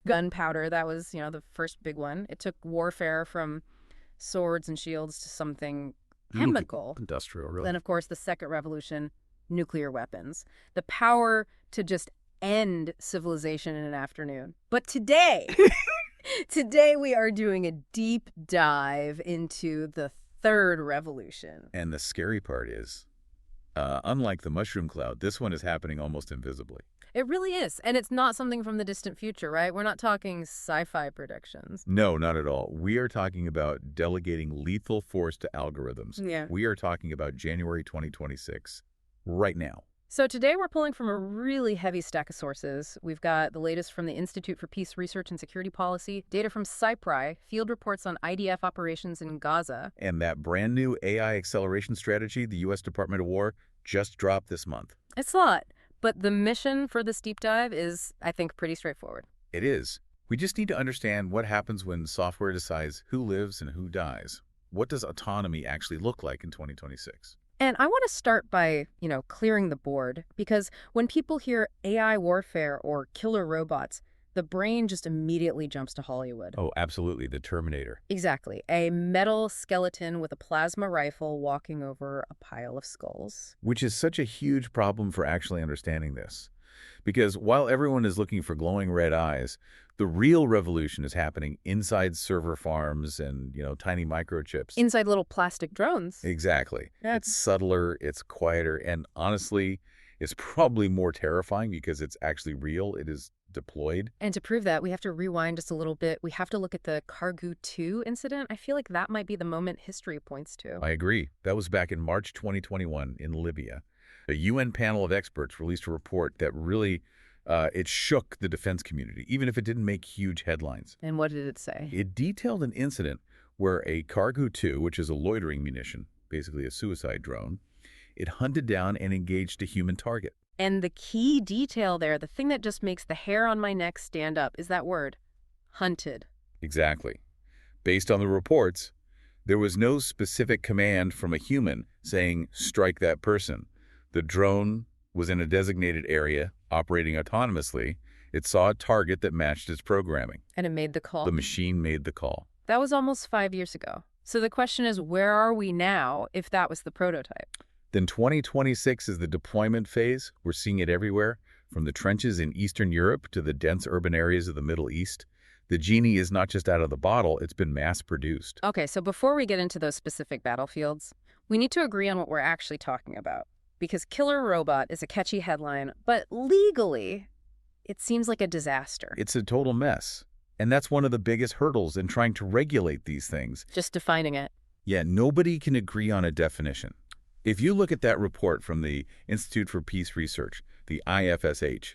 Gunpowder, that was, the first big one. It took warfare from swords and shields to something chemical. Industrial, really. Then, of course, the second revolution, nuclear weapons. The power to just end civilization in an afternoon. But today, today we are doing a deep dive into the third revolution. And the scary part is, unlike the mushroom cloud, this one is happening almost invisibly. It really is. And it's not something from the distant future, right? We're not talking sci-fi predictions. No, not at all. We are talking about delegating lethal force to algorithms. Yeah. We are talking about January 2026, right now. So today we're pulling from a really heavy stack of sources. We've got the latest from the Institute for Peace Research and Security Policy, data from CyPRI, field reports on IDF operations in Gaza. And that brand new AI acceleration strategy the U.S. Department of War just dropped this month. It's a lot, but the mission for this deep dive is, I think, pretty straightforward. It is. We just need to understand what happens when software decides who lives and who dies. What does autonomy actually look like in 2026? And I want to start by, clearing the board, because when people hear AI warfare or killer robots, the brain just immediately jumps to Hollywood. Oh, absolutely. The Terminator. Exactly. A metal skeleton with a plasma rifle walking over a pile of skulls. Which is such a huge problem for actually understanding this. Because while everyone is looking for glowing red eyes, the real revolution is happening inside server farms and, tiny microchips. Inside little plastic drones. Exactly. Yeah. It's subtler, it's quieter, and honestly, it's probably more terrifying because it's actually real. It is deployed. And to prove that, we have to rewind just a little bit. We have to look at the Kargu 2 incident. I feel like that might be the moment history points to. I agree. That was back in March 2021 in Libya. A UN panel of experts released a report that really, it shook the defense community, even if it didn't make huge headlines. And what did it say? It detailed an incident where a Kargu 2, which is a loitering munition, basically a suicide drone, it hunted down and engaged a human target. And the key detail there, the thing that just makes the hair on my neck stand up, is that word, hunted. Exactly. Based on the reports, there was no specific command from a human saying, strike that person. The drone was in a designated area, operating autonomously. It saw a target that matched its programming. And it made the call. The machine made the call. That was almost 5 years ago. So the question is, where are we now if that was the prototype? Then 2026 is the deployment phase. We're seeing it everywhere, from the trenches in Eastern Europe to the dense urban areas of the Middle East. The genie is not just out of the bottle, it's been mass-produced. Okay, so before we get into those specific battlefields, we need to agree on what we're actually talking about. Because killer robot is a catchy headline, but legally, it seems like a disaster. It's a total mess. And that's one of the biggest hurdles in trying to regulate these things. Just defining it. Yeah, nobody can agree on a definition. If you look at that report from the Institute for Peace Research, the IFSH,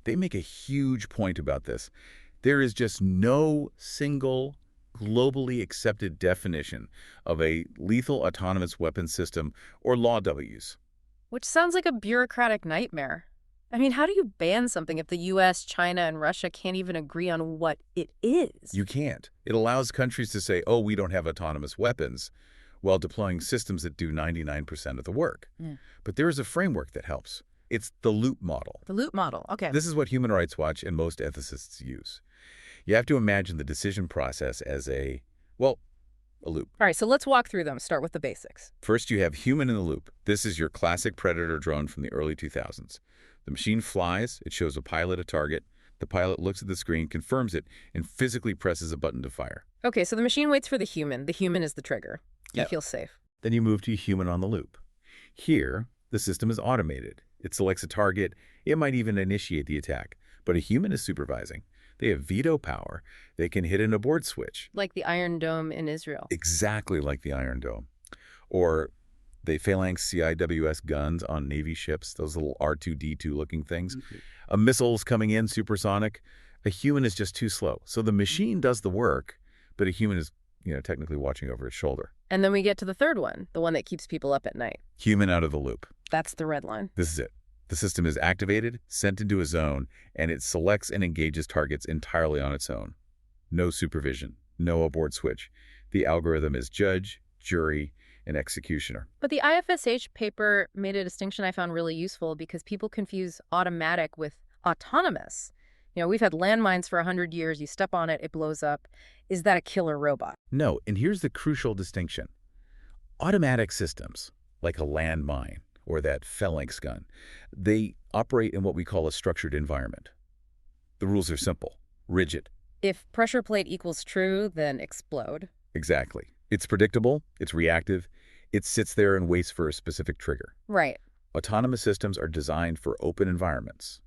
they make a huge point about this. There is just no single globally accepted definition of a lethal autonomous weapon system or law Ws. Which sounds like a bureaucratic nightmare. I mean, how do you ban something if the U.S., China, and Russia can't even agree on what it is? You can't. It allows countries to say, oh, we don't have autonomous weapons, while deploying systems that do 99% of the work. Yeah. But there is a framework that helps. It's the loop model. The loop model, okay. This is what Human Rights Watch and most ethicists use. You have to imagine the decision process as a loop. All right, so let's walk through them. Start with the basics. First, you have human in the loop. This is your classic Predator drone from the early 2000s. The machine flies, it shows a pilot a target, the pilot looks at the screen, confirms it, and physically presses a button to fire. Okay, so the machine waits for the human. The human is the trigger. You feel safe. Then you move to human on the loop. Here, the system is automated. It selects a target. It might even initiate the attack. But a human is supervising. They have veto power. They can hit an abort switch. Like the Iron Dome in Israel. Exactly like the Iron Dome. Or the Phalanx CIWS guns on Navy ships, those little R2-D2 looking things. Mm-hmm. A missile's coming in supersonic. A human is just too slow. So the machine does the work, but a human is, technically watching over his shoulder. And then we get to the third one, the one that keeps people up at night. Human out of the loop. That's the red line. This is it. The system is activated, sent into a zone, and it selects and engages targets entirely on its own. No supervision, no abort switch. The algorithm is judge, jury, and executioner. But the IFSH paper made a distinction I found really useful because people confuse automatic with autonomous. You know, we've had landmines for 100 years. You step on it, it blows up. Is that a killer robot? No, and here's the crucial distinction. Automatic systems, like a landmine or that phalanx gun, they operate in what we call a structured environment. The rules are simple, rigid. If pressure plate equals true, then explode. Exactly. It's predictable, it's reactive, it sits there and waits for a specific trigger. Right. Autonomous systems are designed for open environments,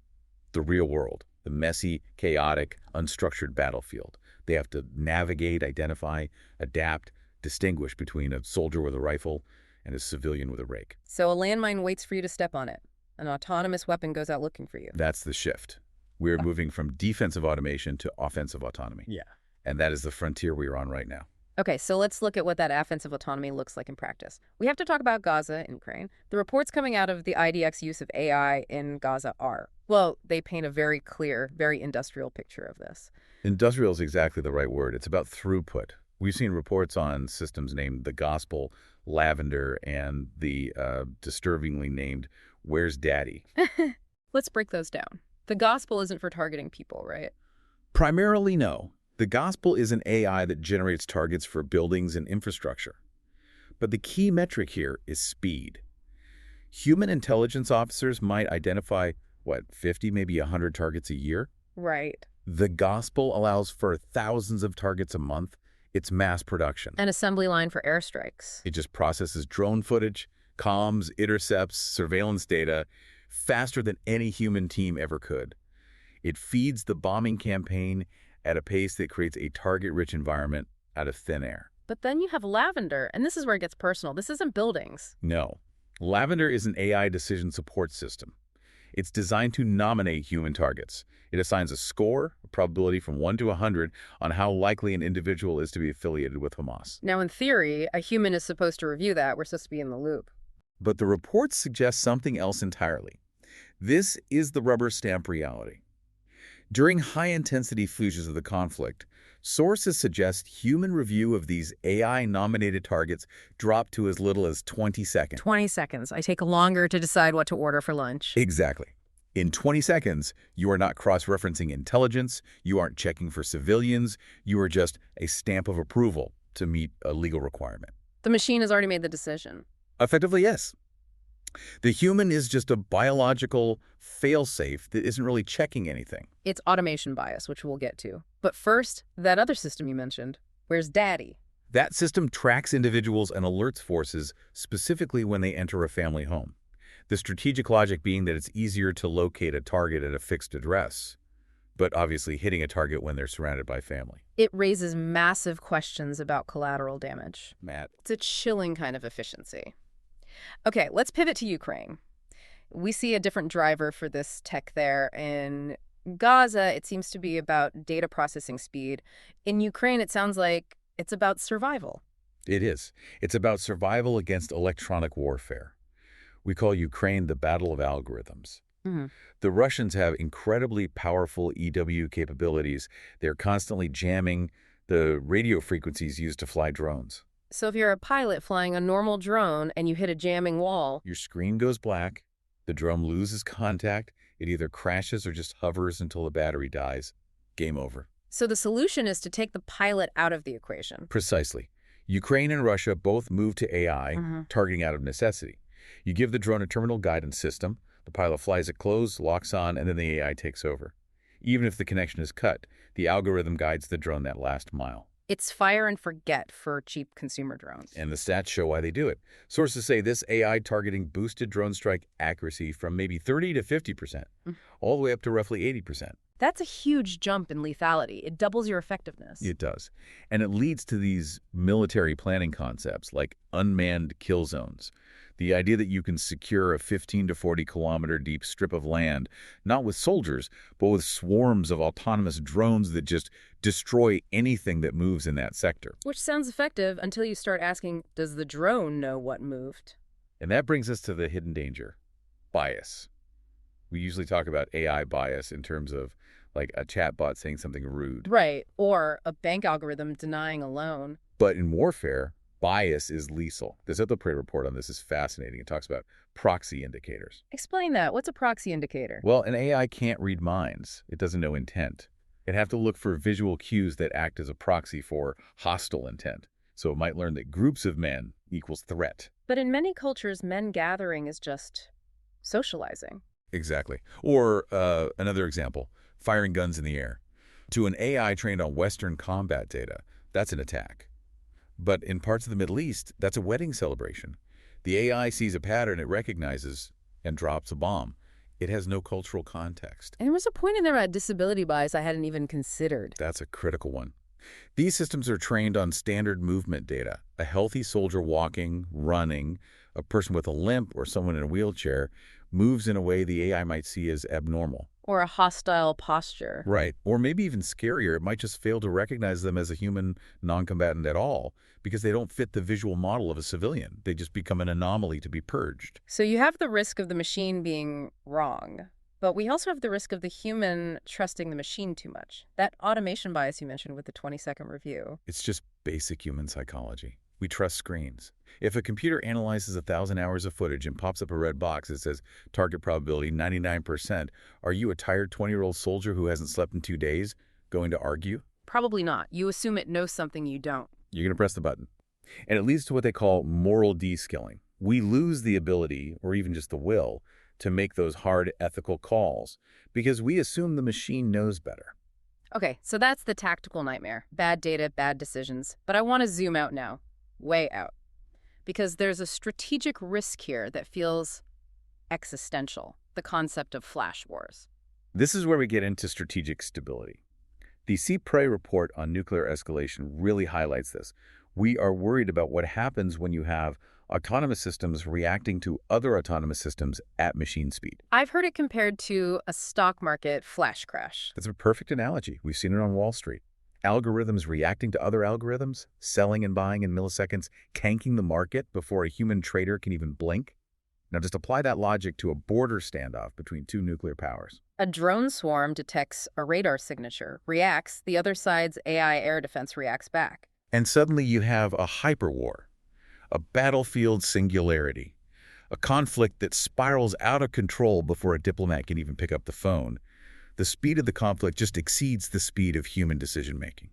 the real world, the messy, chaotic, unstructured battlefield. They have to navigate, identify, adapt, distinguish between a soldier with a rifle and a civilian with a rake. So a landmine waits for you to step on it. An autonomous weapon goes out looking for you. That's the shift. We're moving from defensive automation to offensive autonomy. Yeah. And that is the frontier we're on right now. Okay, so let's look at what that offensive autonomy looks like in practice. We have to talk about Gaza and Ukraine. The reports coming out of the IDX use of AI in Gaza are, well, they paint a very clear, very industrial picture of this. Industrial is exactly the right word. It's about throughput. We've seen reports on systems named the Gospel, Lavender, and the disturbingly named Where's Daddy? Let's break those down. The Gospel isn't for targeting people, right? Primarily, no. The Gospel is an AI that generates targets for buildings and infrastructure. But the key metric here is speed. Human intelligence officers might identify, 50, maybe 100 targets a year? Right. The Gospel allows for thousands of targets a month. It's mass production. An assembly line for airstrikes. It just processes drone footage, comms, intercepts, surveillance data faster than any human team ever could. It feeds the bombing campaign at a pace that creates a target-rich environment out of thin air. But then you have Lavender, and this is where it gets personal. This isn't buildings. No. Lavender is an AI decision support system. It's designed to nominate human targets. It assigns a score, a probability from 1 to 100, on how likely an individual is to be affiliated with Hamas. Now, in theory, a human is supposed to review that. We're supposed to be in the loop. But the reports suggest something else entirely. This is the rubber stamp reality. During high-intensity phases of the conflict, sources suggest human review of these AI-nominated targets dropped to as little as 20 seconds. 20 seconds. I take longer to decide what to order for lunch. Exactly. In 20 seconds, you are not cross-referencing intelligence, you aren't checking for civilians, you are just a stamp of approval to meet a legal requirement. The machine has already made the decision. Effectively, yes. The human is just a biological fail-safe that isn't really checking anything. It's automation bias, which we'll get to. But first, that other system you mentioned. Where's Daddy? That system tracks individuals and alerts forces specifically when they enter a family home. The strategic logic being that it's easier to locate a target at a fixed address, but obviously hitting a target when they're surrounded by family. It raises massive questions about collateral damage. Matt. It's a chilling kind of efficiency. Okay, let's pivot to Ukraine. We see a different driver for this tech there. In Gaza, it seems to be about data processing speed. In Ukraine, it sounds like it's about survival. It is. It's about survival against electronic warfare. We call Ukraine the battle of algorithms. Mm-hmm. The Russians have incredibly powerful EW capabilities. They're constantly jamming the radio frequencies used to fly drones. So if you're a pilot flying a normal drone and you hit a jamming wall, Your screen goes black, the drone loses contact, it either crashes or just hovers until the battery dies. Game over. so the solution is to take the pilot out of the equation. Precisely. Ukraine and Russia both moved to AI, targeting out of necessity. You give the drone a terminal guidance system, the pilot flies it closed, locks on, and then the AI takes over. Even if the connection is cut, the algorithm guides the drone that last mile. It's fire and forget for cheap consumer drones. And the stats show why they do it. Sources say this AI targeting boosted drone strike accuracy from maybe 30 to 50%, all the way up to roughly 80%. That's a huge jump in lethality. It doubles your effectiveness. It does. And it leads to these military planning concepts like unmanned kill zones. The idea that you can secure a 15 to 40 kilometer deep strip of land, not with soldiers, but with swarms of autonomous drones that just destroy anything that moves in that sector. Which sounds effective until you start asking, does the drone know what moved? And that brings us to the hidden danger, bias. We usually talk about AI bias in terms of like a chatbot saying something rude. Right. Or a bank algorithm denying a loan. But in warfare, bias is lethal. This other report on this is fascinating. It talks about proxy indicators. Explain that. What's a proxy indicator? Well, an AI can't read minds. It doesn't know intent. It'd have to look for visual cues that act as a proxy for hostile intent. So it might learn that groups of men equals threat. But in many cultures, men gathering is just socializing. Exactly. Or another example, firing guns in the air. To an AI trained on Western combat data, that's an attack. But in parts of the Middle East, that's a wedding celebration. The AI sees a pattern it recognizes and drops a bomb. It has no cultural context. And there was a point in there about disability bias I hadn't even considered. That's a critical one. These systems are trained on standard movement data. A healthy soldier walking, running, a person with a limp or someone in a wheelchair moves in a way the AI might see as abnormal. Or a hostile posture. Right. Or maybe even scarier, it might just fail to recognize them as a human non-combatant at all because they don't fit the visual model of a civilian. They just become an anomaly to be purged. So you have the risk of the machine being wrong, but we also have the risk of the human trusting the machine too much. That automation bias you mentioned with the 20-second review. It's just basic human psychology. We trust screens. If a computer analyzes 1,000 hours of footage and pops up a red box that says target probability 99%, are you a tired 20-year-old soldier who hasn't slept in 2 days going to argue? Probably not. You assume it knows something you don't. You're going to press the button. And it leads to what they call moral de-skilling. We lose the ability, or even just the will, to make those hard ethical calls because we assume the machine knows better. Okay, so that's the tactical nightmare. Bad data, bad decisions. But I want to zoom out now. Way out. Because there's a strategic risk here that feels existential, the concept of flash wars. This is where we get into strategic stability. The CPRE report on nuclear escalation really highlights this. We are worried about what happens when you have autonomous systems reacting to other autonomous systems at machine speed. I've heard it compared to a stock market flash crash. That's a perfect analogy. We've seen it on Wall Street. Algorithms reacting to other algorithms, selling and buying in milliseconds, tanking the market before a human trader can even blink. Now just apply that logic to a border standoff between two nuclear powers. A drone swarm detects a radar signature, reacts, the other side's AI air defense reacts back. And suddenly you have a hyperwar, a battlefield singularity, a conflict that spirals out of control before a diplomat can even pick up the phone. The speed of the conflict just exceeds the speed of human decision-making.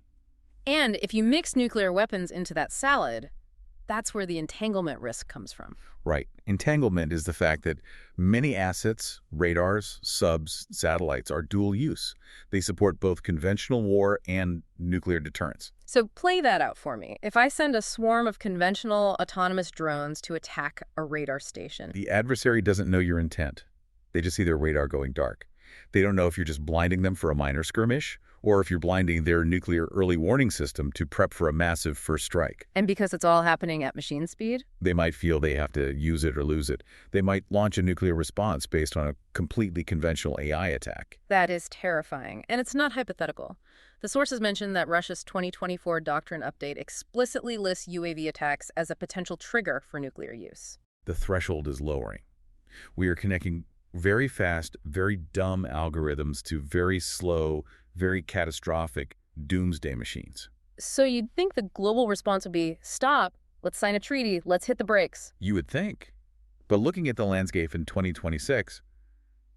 And if you mix nuclear weapons into that salad, that's where the entanglement risk comes from. Right. Entanglement is the fact that many assets, radars, subs, satellites are dual use. They support both conventional war and nuclear deterrence. So play that out for me. If I send a swarm of conventional autonomous drones to attack a radar station. The adversary doesn't know your intent. They just see their radar going dark. They don't know if you're just blinding them for a minor skirmish or if you're blinding their nuclear early warning system to prep for a massive first strike. And because it's all happening at machine speed? They might feel they have to use it or lose it. They might launch a nuclear response based on a completely conventional AI attack. That is terrifying. And it's not hypothetical. The sources mention that Russia's 2024 doctrine update explicitly lists UAV attacks as a potential trigger for nuclear use. The threshold is lowering. We are connecting very fast, very dumb algorithms to very slow, very catastrophic doomsday machines. So you'd think the global response would be, stop, let's sign a treaty, let's hit the brakes. You would think. But looking at the landscape in 2026,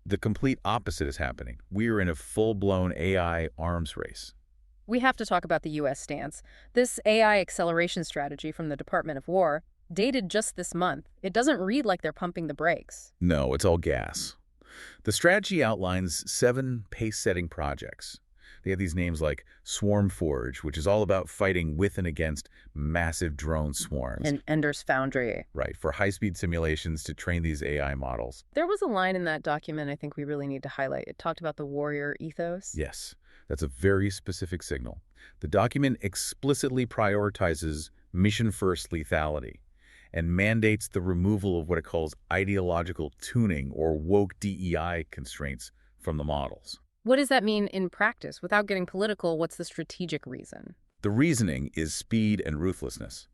the complete opposite is happening. We are in a full-blown AI arms race. We have to talk about the U.S. stance. This AI acceleration strategy from the Department of War, dated just this month, it doesn't read like they're pumping the brakes. No, it's all gas. The strategy outlines 7 pace-setting projects. They have these names like Swarm Forge, which is all about fighting with and against massive drone swarms. And Ender's Foundry. Right, for high-speed simulations to train these AI models. There was a line in that document I think we really need to highlight. It talked about the warrior ethos. Yes, that's a very specific signal. The document explicitly prioritizes mission-first lethality and mandates the removal of what it calls ideological tuning or woke DEI constraints from the models. What does that mean in practice? Without getting political, what's the strategic reason? The reasoning is speed and ruthlessness.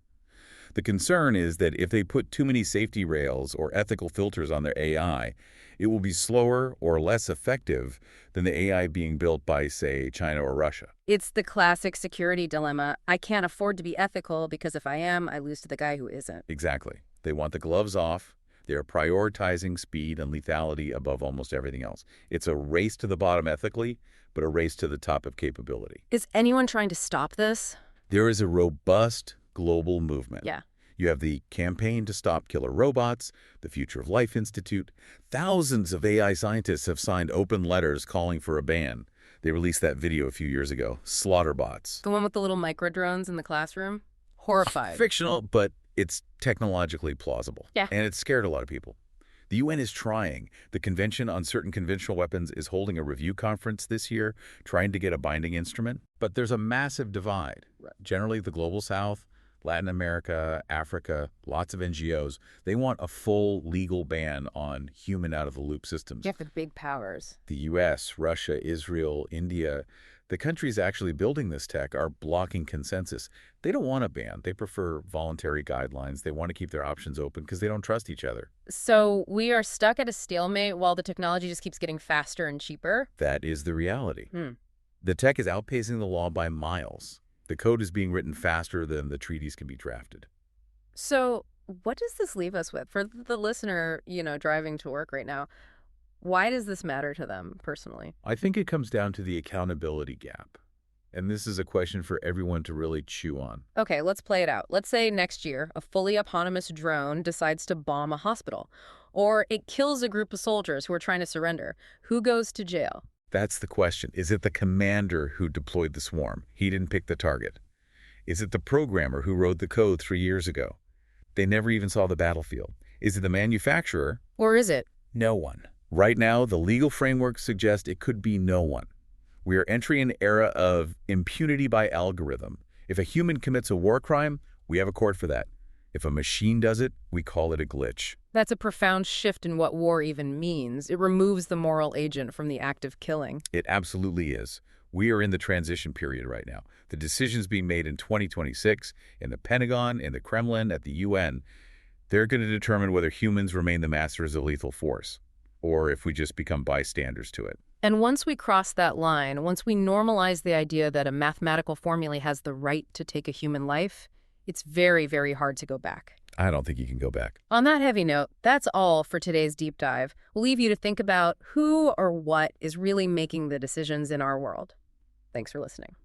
The concern is that if they put too many safety rails or ethical filters on their AI, it will be slower or less effective than the AI being built by, say, China or Russia. It's the classic security dilemma. I can't afford to be ethical because if I am, I lose to the guy who isn't. Exactly. They want the gloves off. They are prioritizing speed and lethality above almost everything else. It's a race to the bottom ethically, but a race to the top of capability. Is anyone trying to stop this? There is a robust global movement. Yeah. You have the Campaign to Stop Killer Robots, the Future of Life Institute. Thousands of AI scientists have signed open letters calling for a ban. They released that video a few years ago, Slaughterbots. The one with the little microdrones in the classroom? Horrified. Fictional, but it's technologically plausible. Yeah. And it scared a lot of people. The UN is trying. The Convention on Certain Conventional Weapons is holding a review conference this year, trying to get a binding instrument. But there's a massive divide. Generally, the Global South, Latin America, Africa, lots of NGOs, they want a full legal ban on human out-of-the-loop systems. You have the big powers. The U.S., Russia, Israel, India, the countries actually building this tech are blocking consensus. They don't want a ban. They prefer voluntary guidelines. They want to keep their options open because they don't trust each other. So we are stuck at a stalemate while the technology just keeps getting faster and cheaper? That is the reality. The tech is outpacing the law by miles. The code is being written faster than the treaties can be drafted. So what does this leave us with? For the listener, driving to work right now, why does this matter to them personally? I think it comes down to the accountability gap. And this is a question for everyone to really chew on. Okay, let's play it out. Let's say next year, a fully autonomous drone decides to bomb a hospital, or it kills a group of soldiers who are trying to surrender. Who goes to jail? That's the question. Is it the commander who deployed the swarm? He didn't pick the target. Is it the programmer who wrote the code 3 years ago? They never even saw the battlefield. Is it the manufacturer? Or is it no one? Right now, the legal framework suggests it could be no one. We are entering an era of impunity by algorithm. If a human commits a war crime, we have a court for that. If a machine does it, we call it a glitch. That's a profound shift in what war even means. It removes the moral agent from the act of killing. It absolutely is. We are in the transition period right now. The decisions being made in 2026 in the Pentagon, in the Kremlin, at the UN, they're going to determine whether humans remain the masters of lethal force, or if we just become bystanders to it. And once we cross that line, once we normalize the idea that a mathematical formula has the right to take a human life, it's very, very hard to go back. I don't think you can go back. On that heavy note, that's all for today's deep dive. We'll leave you to think about who or what is really making the decisions in our world. Thanks for listening.